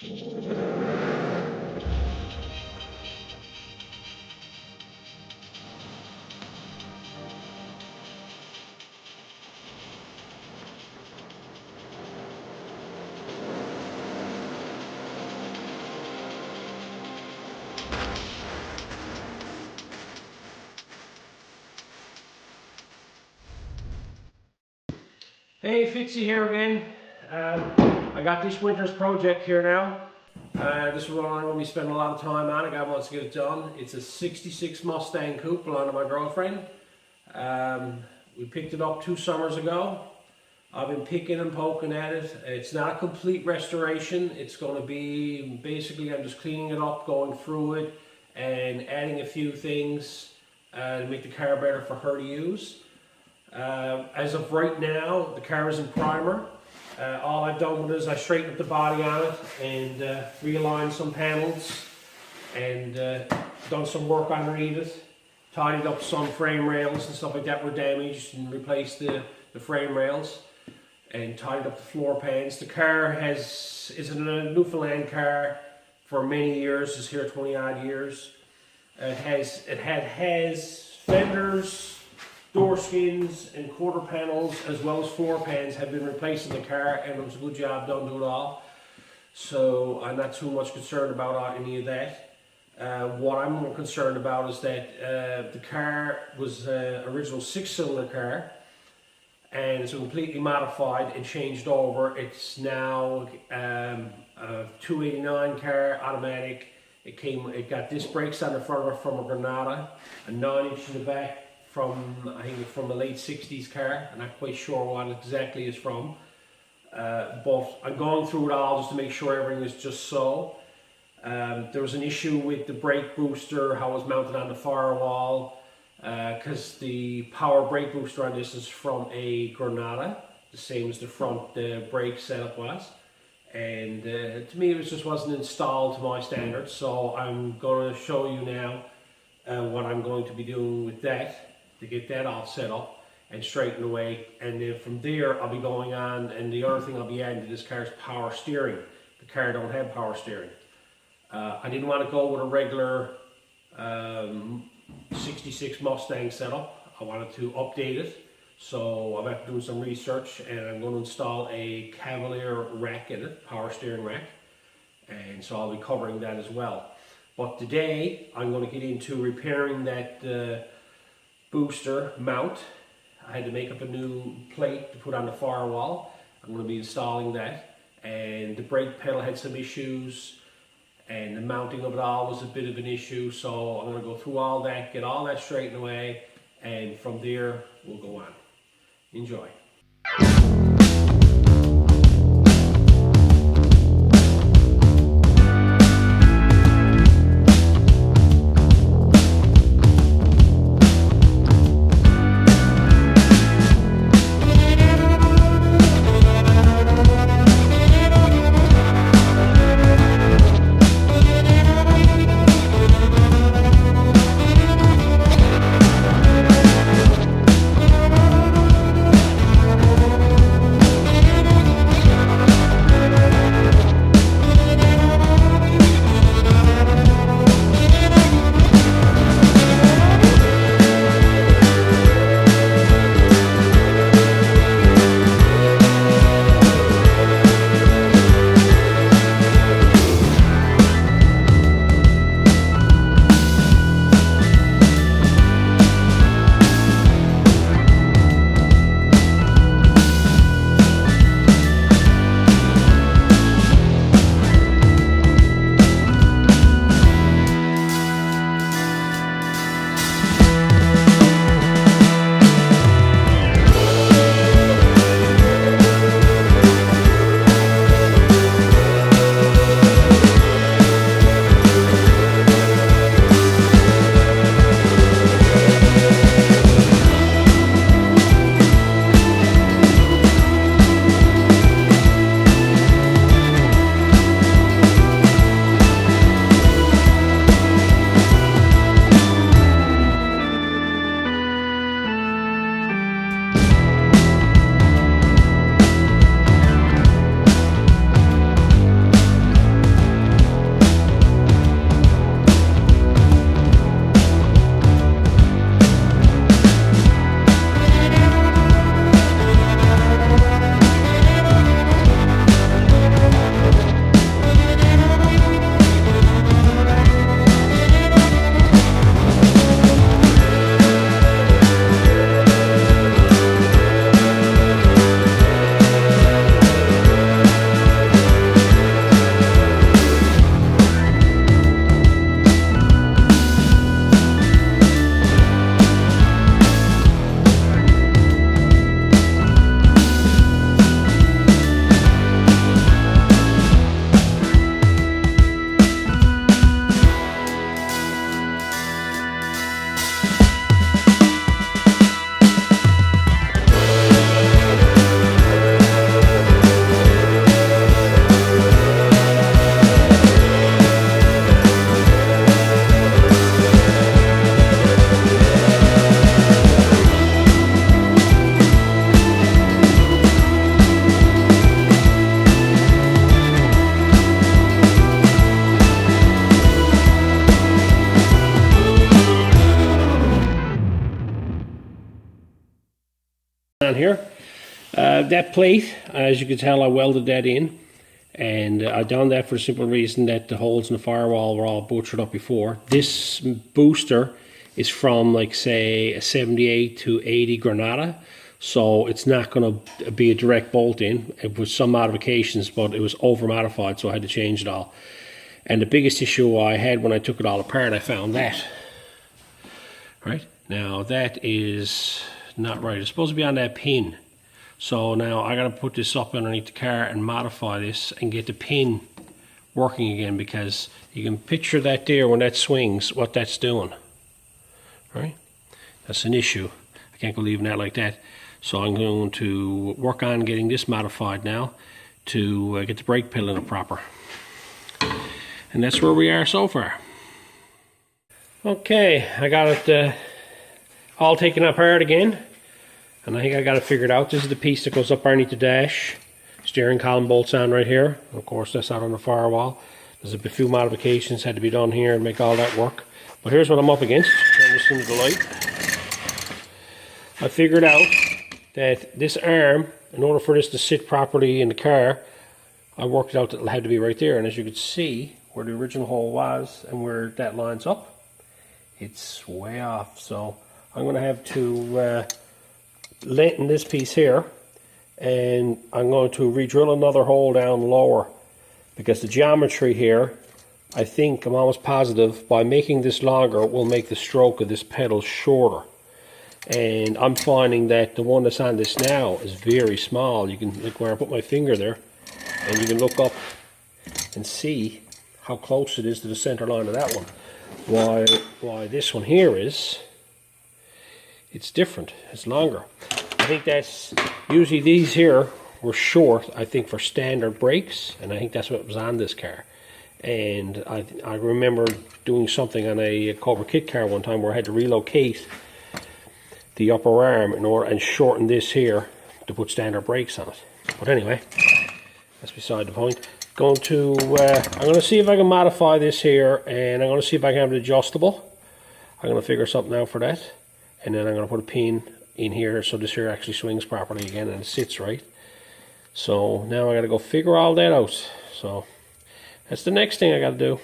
Hey, Fixie here again. I got this winter's project here now. This is what I'm going to be spending a lot of time on. A guy wants to get it done. It's a 66 Mustang coupe belonging to my girlfriend. We picked it up 2 summers ago. I've been picking and poking at it. It's not a complete restoration. It's going to be, basically I'm just cleaning it up, going through it and adding a few things to make the car better for her to use. As of right now, the car is in primer. All I've done with it is I straightened up the body on it and realigned some panels and done some work underneath it. Tidied up some frame rails and stuff like that were damaged and replaced the frame rails and tidied up the floor pans. The car is a Newfoundland car for many years. It's here 20 odd years. It has fenders, door skins and quarter panels as well as floor pans have been replaced in the car, and it was a good job done to it all. So I'm not too much concerned about any of that. What I'm more concerned about is that the car was an original 6-cylinder car and it's completely modified and changed over. It's now a 289 car, automatic. It got disc brakes on the front of it from a Granada, a 9-inch in the back from, I think it's from the late 60s car. I'm not quite sure what exactly it's from. But I'm going through it all just to make sure everything is just so. There was an issue with the brake booster, how it was mounted on the firewall, because the power brake booster on this is from a Granada, the same as the front brake setup was. And to me it just wasn't installed to my standards, so I'm going to show you now what I'm going to be doing with that to get that all set up and straightened away. And then from there I'll be going on, and the other thing I'll be adding to this car is power steering. The car don't have power steering. I didn't want to go with a regular 66 Mustang setup. I wanted to update it, so I'm after doing some research, and I'm going to install a Cavalier rack in it, power steering rack, and so I'll be covering that as well. But today I'm going to get into repairing that booster mount. I had to make up a new plate to put on the firewall. I'm going to be installing that, and the brake pedal had some issues, and the mounting of it all was a bit of an issue, so I'm going to go through all that, get all that straightened away, and from there we'll go on. Enjoy. on here. That plate, as you can tell, I welded that in, and I done that for the simple reason that the holes in the firewall were all butchered up before. This booster is from, like, say, a 78 to 80 Granada, so it's not going to be a direct bolt in. It was some modifications, but it was over modified, so I had to change it all. And the biggest issue I had when I took it all apart, I found that. Right now, that is not right. It's supposed to be on that pin. So now I gotta put this up underneath the car and modify this and get the pin working again, because you can picture that there when that swings, what that's doing. Right? That's an issue. I can't go leaving that like that. So I'm going to work on getting this modified now to get the brake pedal in it proper. And that's where we are so far. Okay, I got it all taken apart again. And I think I got it figured out. This is the piece that goes up underneath the dash. Steering column bolts on right here. Of course, that's out on the firewall. There's a few modifications had to be done here and make all that work. But here's what I'm up against. Turn this into the light. I figured out that this arm, in order for this to sit properly in the car, I worked it out that it had to be right there. And as you can see, where the original hole was and where that lines up, it's way off. So I'm going to have to lengthen this piece here, and I'm going to re-drill another hole down lower, because the geometry here, I think, I'm almost positive, by making this longer will make the stroke of this pedal shorter. And I'm finding that the one that's on this now is very small. You can look where I put my finger there, and you can look up and see how close it is to the center line of that one. Why this one here is, it's different, it's longer. I think that's, usually these here were short, I think, for standard brakes, and I think that's what was on this car. And I remember doing something on a Cobra Kit car one time where I had to relocate the upper arm in order and shorten this here to put standard brakes on it. But anyway, that's beside the point. I'm going to see if I can modify this here, and I'm going to see if I can have it adjustable. I'm going to figure something out for that. And then I'm going to put a pin in here so this here actually swings properly again and it sits right. So now I got to go figure all that out. So that's the next thing I got to do.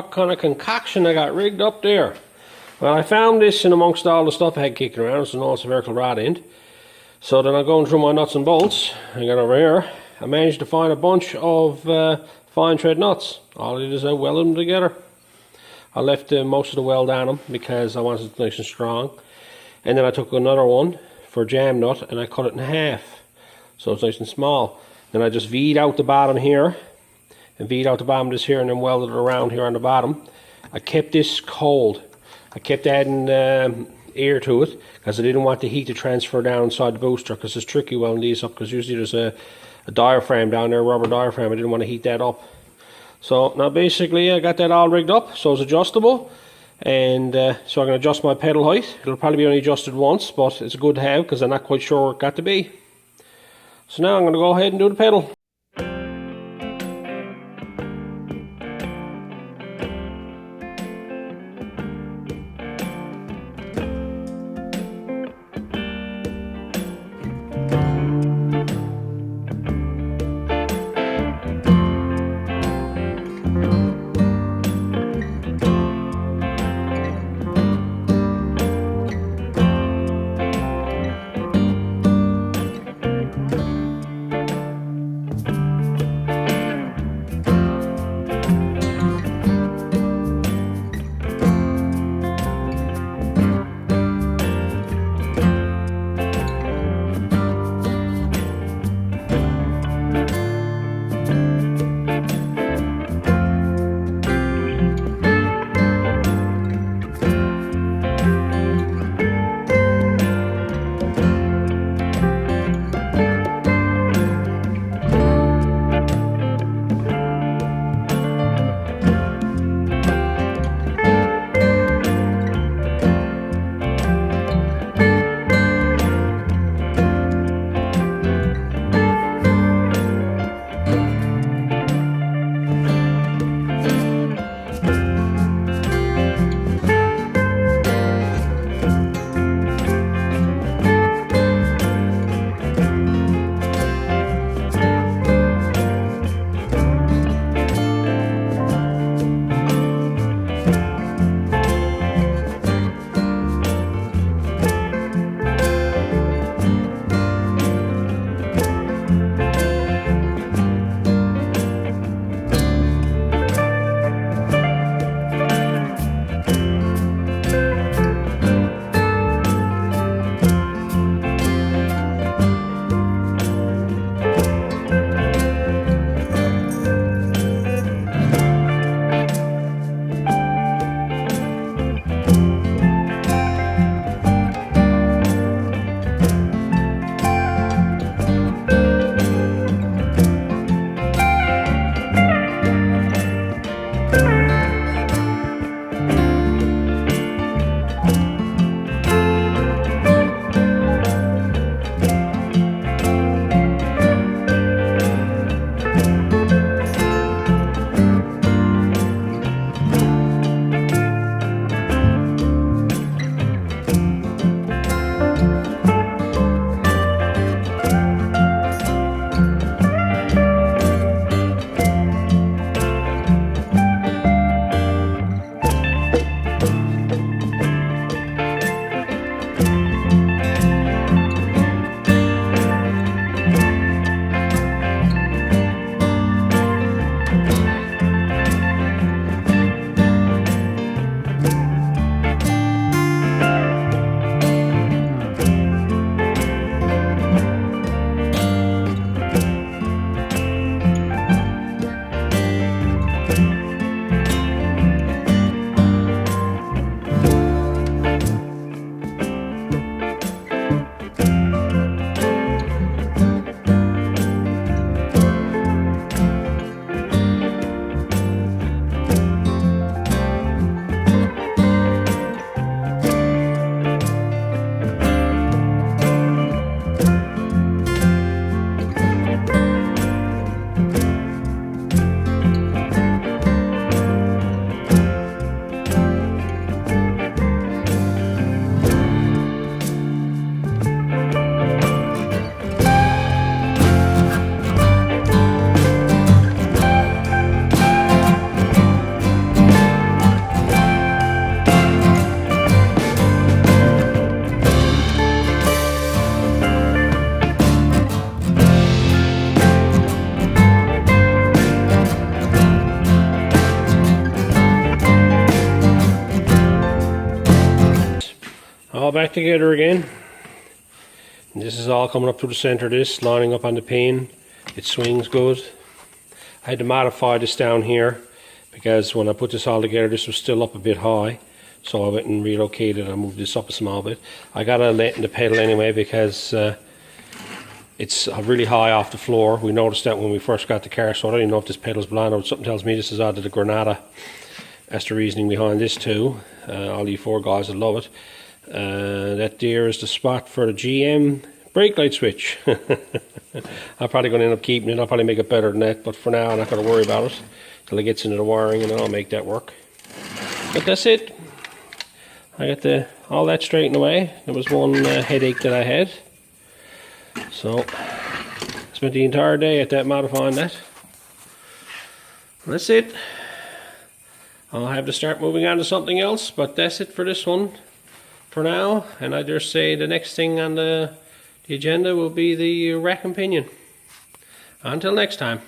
what kind of concoction I got rigged up there. Well, I found this in amongst all the stuff I had kicking around. It's an also vertical rod end. So then I'm going through my nuts and bolts. I got over here. I managed to find a bunch of fine thread nuts. All I did is I welded them together. I left most of the weld on them because I wanted it nice and strong. And then I took another one for jam nut and I cut it in half. So it's nice and small. Then I just V'd out the bottom here. And V'd out the bottom of this here and then welded it around here on the bottom. I kept this cold. I kept adding air to it because I didn't want the heat to transfer down inside the booster, because it's tricky welding these up, because usually there's a diaphragm down there, a rubber diaphragm. I didn't want to heat that up. So now basically I got that all rigged up so it's adjustable, and so I'm going to adjust my pedal height. It'll probably be only adjusted once, but it's good to have because I'm not quite sure where it got to be. So now I'm going to go ahead and do the pedal. back together again. And this is all coming up through the center of this, lining up on the pin. It swings good. I had to modify this down here because when I put this all together, this was still up a bit high. So I went and relocated and moved this up a small bit. I got to let in the pedal anyway because it's really high off the floor. We noticed that when we first got the car, so I don't even know if this pedal's blind out. Something tells me this is out of the Granada. That's the reasoning behind this too. All you four guys will love it. That there is the spot for the GM brake light switch. I'm probably going to end up keeping it. I'll probably make it better than that, but for now I'm not going to worry about it till it gets into the wiring, and then I'll make that work. But that's it. I got all that straightened away. There was one headache that I had, so I spent the entire day at that modifying that. That's it. I'll have to start moving on to something else, but that's it for this one for now. And I dare say the next thing on the agenda will be the rack and pinion. Until next time.